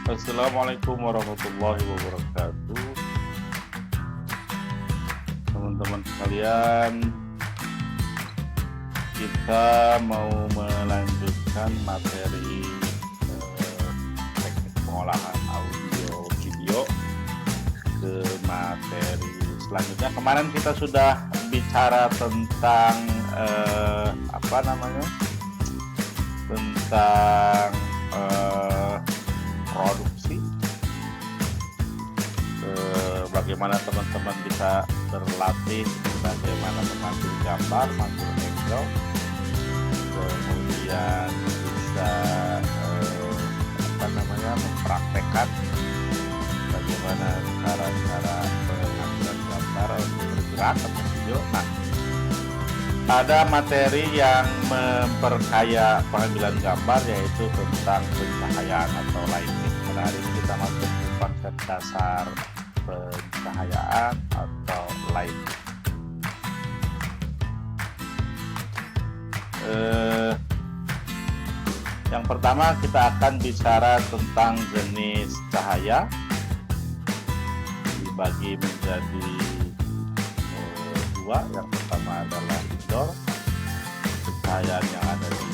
Assalamualaikum warahmatullahi wabarakatuh. Teman-teman sekalian, kita mau melanjutkan materi teknik pengolahan audio video ke materi selanjutnya. Kemarin kita sudah bicara tentang tentang produksi, bagaimana teman-teman bisa berlatih bagaimana mengambil gambar, mengambil angle, kemudian bisa mempraktekkan bagaimana cara-cara pengambilan gambar bergerak atau video. Nah, ada materi yang memperkaya pengambilan gambar, yaitu tentang pencahayaan atau lighting. Pada hari ini kita masuk ke konsep dasar pencahayaan atau lighting. Yang pertama kita akan bicara tentang jenis cahaya, dibagi menjadi dua. Yang pertama adalah indoor, pencahayaan yang ada di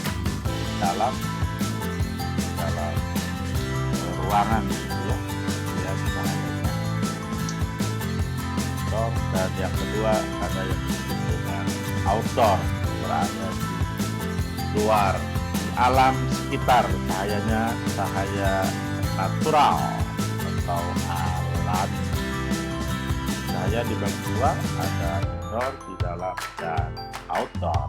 dalam ruangan, gitu ya, cahayanya indoor. Dan yang kedua ada yang disebut dengan outdoor, berada di luar, di alam sekitar, cahayanya cahaya natural atau alami. Cahaya dibagi dua, ada indoor, di dalam, dan outdoor.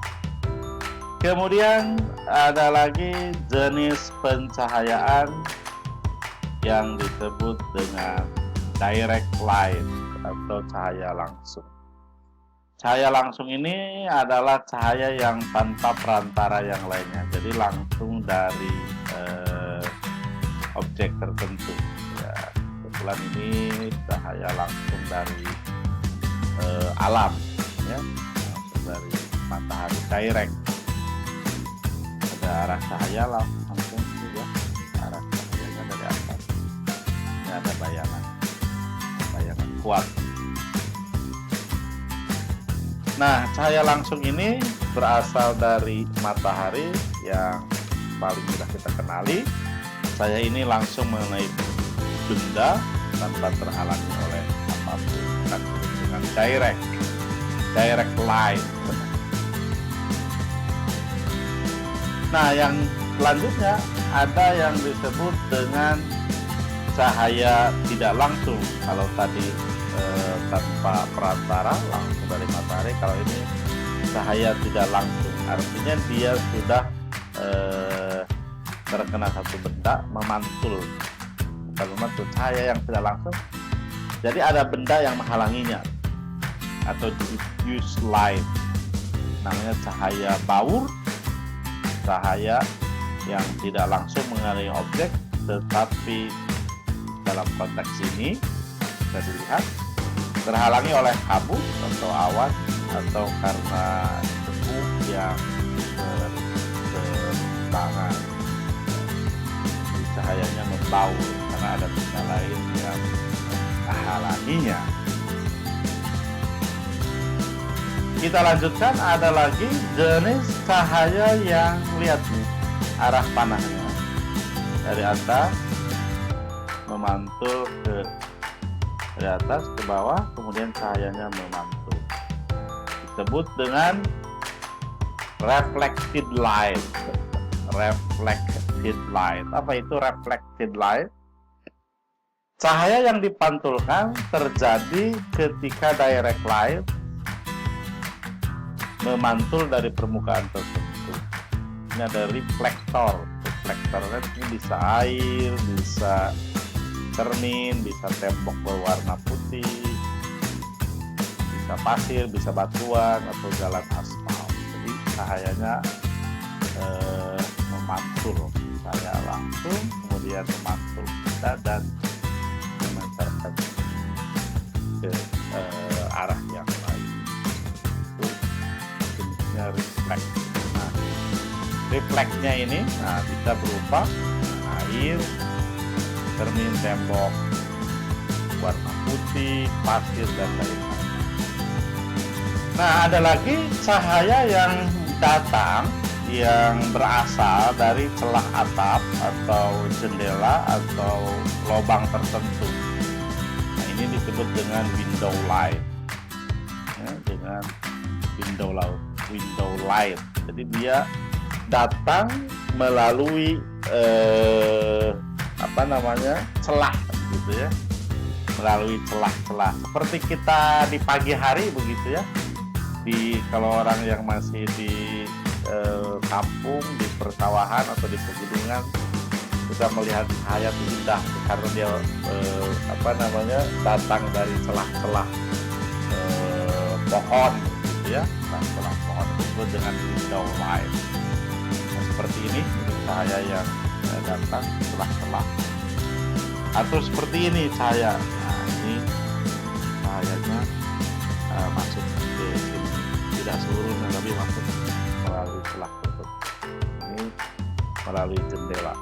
Kemudian ada lagi jenis pencahayaan yang disebut dengan direct light atau cahaya langsung. Cahaya langsung ini adalah cahaya yang tanpa perantara yang lainnya, jadi langsung dari objek tertentu. Ya, kebetulan ini cahaya langsung dari alam, ya, langsung dari matahari, direct. Ada arah cahaya langsung juga, arah cahayanya dari atas. Ini ada bayangan kuat. Nah, cahaya langsung ini berasal dari matahari yang paling mudah kita kenali. Cahaya ini langsung mengenai benda tanpa terhalangi oleh apapun, kan dengan direct light. Nah, yang selanjutnya ada yang disebut dengan cahaya tidak langsung. Kalau tadi tanpa perantara, langsung dari matahari. Kalau ini cahaya tidak langsung, artinya dia sudah terkena satu benda, memantul. Bukan memantul, cahaya yang tidak langsung. Jadi ada benda yang menghalanginya, atau diffuse light, namanya cahaya baur. Cahaya yang tidak langsung mengenai objek, tetapi dalam konteks ini bisa dilihat terhalangi oleh kabut atau awan, atau karena debu yang bertentangan. Cahayanya membaur karena ada benda lain yang menghalanginya. Kita lanjutkan, ada lagi jenis cahaya yang, lihat nih, arah panahnya dari atas memantul dari atas ke bawah, kemudian cahayanya memantul. Disebut dengan reflected light. Reflected light. Apa itu reflected light? Cahaya yang dipantulkan terjadi ketika direct light memantul dari permukaan tertentu. Ini ada reflektor. Reflektor ini bisa air, bisa cermin, bisa tembok berwarna putih, bisa pasir, bisa batuan, atau jalan aspal. Jadi cahayanya memantul, cahaya langsung, kemudian memantul kita dan memancarkan ke arah yang lain. Itu jenisnya refleks. Nah, refleksnya ini bisa berupa air, cermin, tembok, warna putih, pasir, dan lain-lain. Nah, ada lagi cahaya yang datang yang berasal dari celah atap atau jendela atau lubang tertentu. Nah, ini disebut dengan window light. Ya, dengan window light. Jadi dia datang melalui celah, gitu ya, melalui celah-celah. Seperti kita di pagi hari begitu ya. Kalau orang yang masih di kampung, di persawahan atau di pegunungan, kita melihat cahaya itu indah karena dia datang dari celah-celah pohon, gitu ya. Celah pohon disebut dengan window light. Nah, seperti ini cahaya yang datang celah-celah. Atau seperti ini cahaya. Nah, ini cahayanya masuk ke sini, tidak seluruhnya tapi masuk melalui celah tersebut. Ini melalui jendela.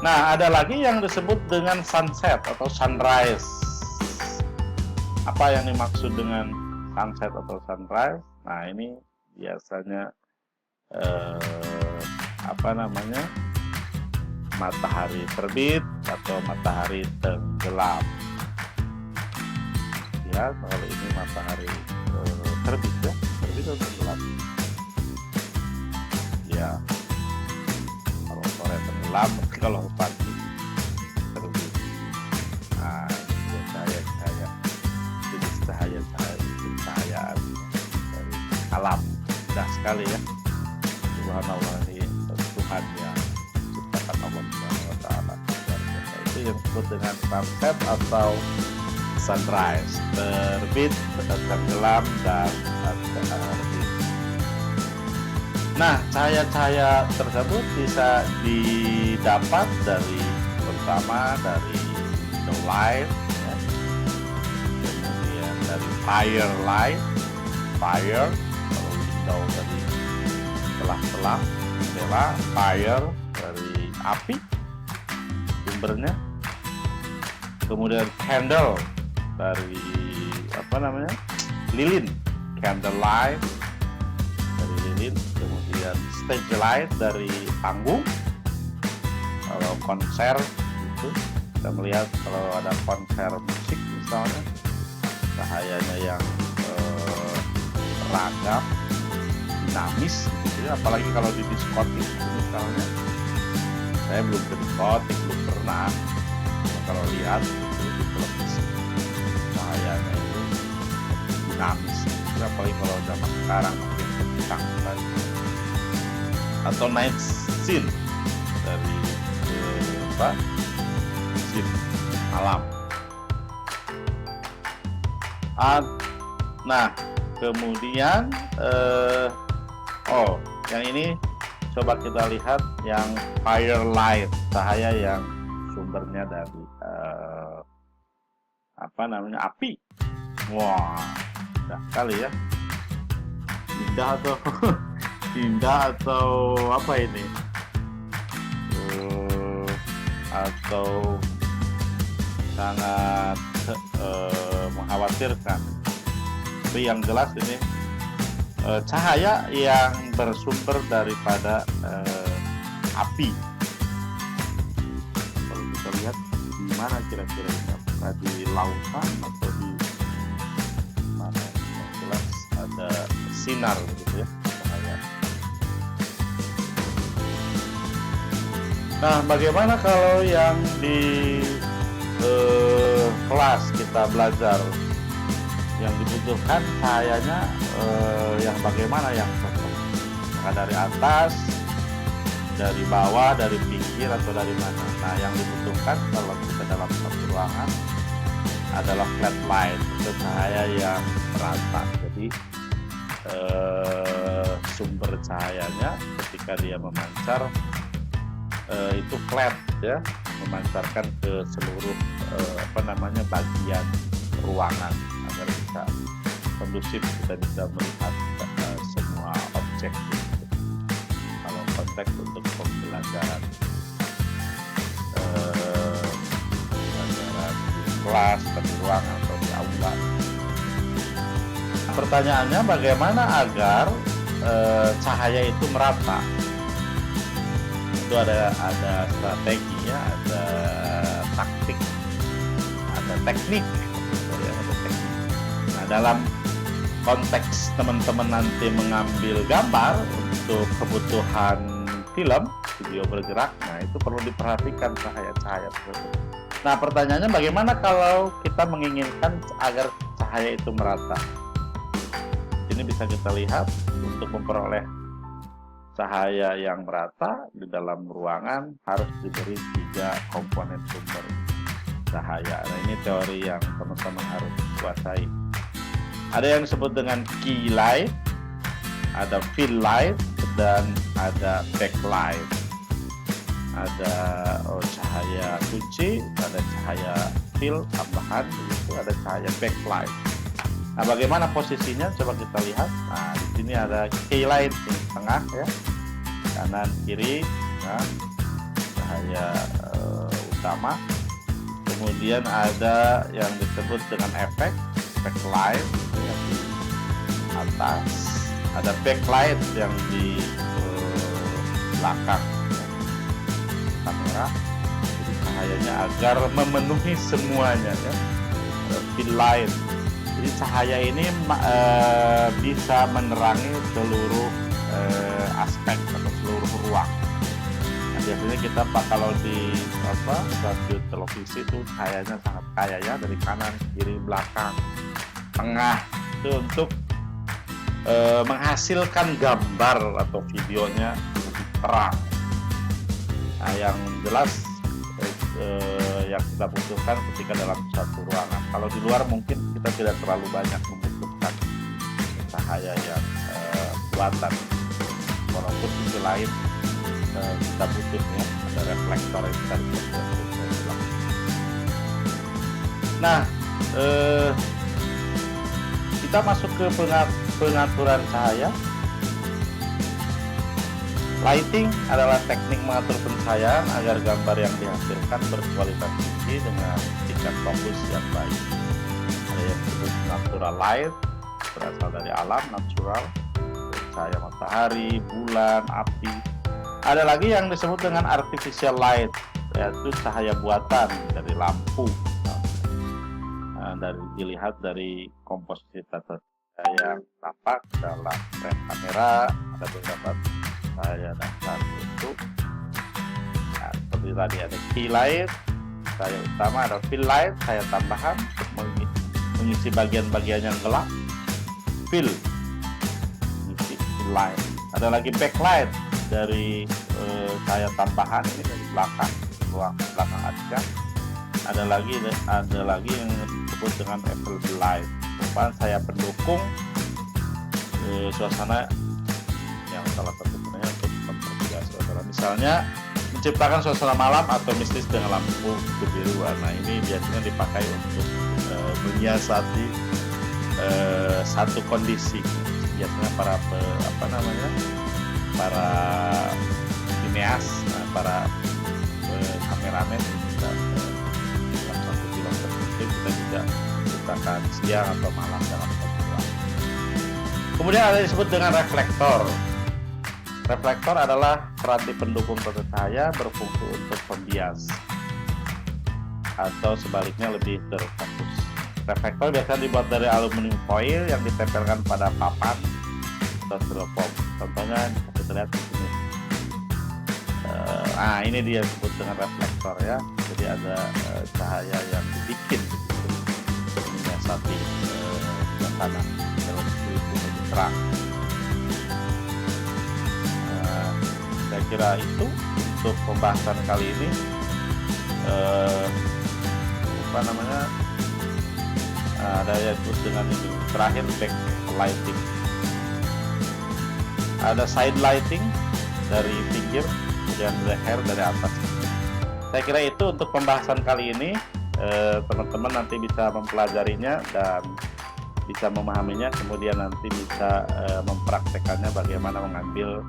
Nah, ada lagi yang disebut dengan sunset atau sunrise. Apa yang dimaksud dengan sunset atau sunrise? Nah, ini biasanya matahari terbit atau matahari tenggelam. Ya, kalau ini matahari terbit ya, terbit atau tenggelam. Ya, kalau sore tenggelam, kalau pagi terbit. Nah, ini cahaya-cahaya, jenis cahaya-cahayaan dari alam. Indah sekali ya. Subhanallah, ini Tuhan yang ciptakan Allah Subhanahu wa taala. Itu yang disebut dengan sunset atau sunrise, terbit, tenggelam, dan terbit. Nah, cahaya-cahaya tersebut bisa didapat pertama dari window light, ya. Kemudian dari fire light, kalau window dari celah-celah jendela, fire dari api sumbernya, kemudian candle dari lilin, candle light dari lilin, kemudian stage light dari panggung. Kalau konser itu kita melihat kalau ada konser musik misalnya, cahayanya yang ragam, dinamis gitu ya. Apalagi kalau di diskotik misalnya, saya belum ke diskotik, belum pernah. Kalau lihat itu di televisi, cahayanya itu dinamis. Apalagi kalau zaman sekarang makin kencang kan. Atau night scene dari scene malam. Nah, kemudian yang ini coba kita lihat yang firelight, cahaya yang sumbernya dari api. Wah, indah sekali ya. Indah atau apa ini? Atau sangat mengkhawatirkan. Tapi yang jelas ini cahaya yang bersumber daripada api. Kalau kita lihat di mana kira-kira ini, apakah di lautan atau di mana? Yang jelas ada sinar begitu ya, cahaya. Nah, bagaimana kalau yang di kelas kita belajar, yang dibutuhkan cahayanya yang bagaimana yang cocok? Maka dari atas, dari bawah, dari pinggir, atau dari mana? Nah, yang dibutuhkan kalau kita dalam satu ruangan adalah flat light, itu cahaya yang merata. Jadi sumber cahayanya ketika dia memancar itu flat ya, memancarkan ke seluruh bagian ruangan agar bisa kondusif, kita bisa melihat semua objek gitu. Kalau konteks untuk pembelajaran. kelas, di ruangan atau di aula. Pertanyaannya bagaimana agar cahaya itu merata? Itu ada strategi ya, ada taktik, ada teknik, ya, ada teknik. Nah, dalam konteks teman-teman nanti mengambil gambar untuk kebutuhan film, video bergerak, nah itu perlu diperhatikan cahaya-cahaya tersebut. Nah, pertanyaannya bagaimana kalau kita menginginkan agar cahaya itu merata? Ini bisa kita lihat untuk memperoleh cahaya yang merata di dalam ruangan harus diberi 3 komponen sumber cahaya. Nah, ini teori yang teman-teman harus kuasai. Ada yang disebut dengan key light, ada fill light, dan ada backlight. Ada cahaya kunci, ada cahaya fill tambahan, begitu, ada cahaya backlight. Nah, bagaimana posisinya? Coba kita lihat. Nah, di sini ada key light di tengah ya, kanan kiri, nah, cahaya utama. Kemudian ada yang disebut dengan efek light yang di atas. Ada backlight yang di belakang kamera. Jadi cahayanya agar memenuhi semuanya ya. Ada fill light. Jadi cahaya ini bisa menerangi seluruh aspek atau seluruh ruang. Nah, biasanya kita kalau di stasiun televisi itu cahayanya sangat kaya ya, dari kanan, kiri, belakang, tengah, itu untuk menghasilkan gambar atau videonya lebih terang. Nah, yang jelas yang kita butuhkan ketika dalam satu ruangan. Kalau di luar mungkin kita tidak terlalu banyak membutuhkan cahaya yang buatan. Walaupun sisi lain kita butuhnya ada reflektor yang tadi saya bilang. Nah, kita masuk ke pengaturan cahaya. Lighting adalah teknik mengatur pencahayaan agar gambar yang dihasilkan berkualitas tinggi dengan tingkat fokus yang baik. Ada yang disebut natural light, berasal dari alam, natural, cahaya matahari, bulan, api. Ada lagi yang disebut dengan artificial light, yaitu cahaya buatan dari lampu. Dilihat dari komposisi tata cahaya yang tampak dalam frame kamera, ada beberapa cahaya dasar itu. Nah, seperti tadi ada key light, cahaya utama, ada fill light, cahaya tambahan untuk mengisi bagian-bagian yang gelap. Fill, mengisi fill light. Ada lagi backlight dari cahaya tambahan, ini dari belakang, ruang belakang aja. Ada lagi yang disebut dengan available light, merupakan cahaya pendukung suasana yang salah satu gunanya untuk mempermudah suasana. Misalnya menciptakan suasana malam atau mistis dengan lampu kebiruan. Nah, ini biasanya dipakai untuk menyiasati satu kondisi. Biasanya para sineas, para kameramen bisa dalam satu film tertentu kita bisa menciptakan siang atau malam dalam satu ruang. Kemudian ada yang disebut dengan reflektor. Reflektor adalah peranti pendukung tata cahaya berfungsi untuk pembias atau sebaliknya lebih terfokus. Reflektor biasanya dibuat dari aluminium foil yang ditempelkan pada papan atau styrofoam. Contohnya kita lihat di sini. Nah, ini dia disebut dengan reflektor ya. Jadi ada cahaya yang dibikin untuk menyiasati suasana dalam itu lebih terang. Saya kira itu untuk pembahasan kali ini. Ada yang disebut dengan ini terakhir backlighting. Ada side lighting dari pinggir, kemudian leher dari atas. Saya kira itu untuk pembahasan kali ini. Teman-teman nanti bisa mempelajarinya dan bisa memahaminya, kemudian nanti bisa mempraktekannya bagaimana mengambil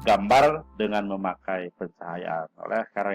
gambar dengan memakai pencahayaan. Oleh karena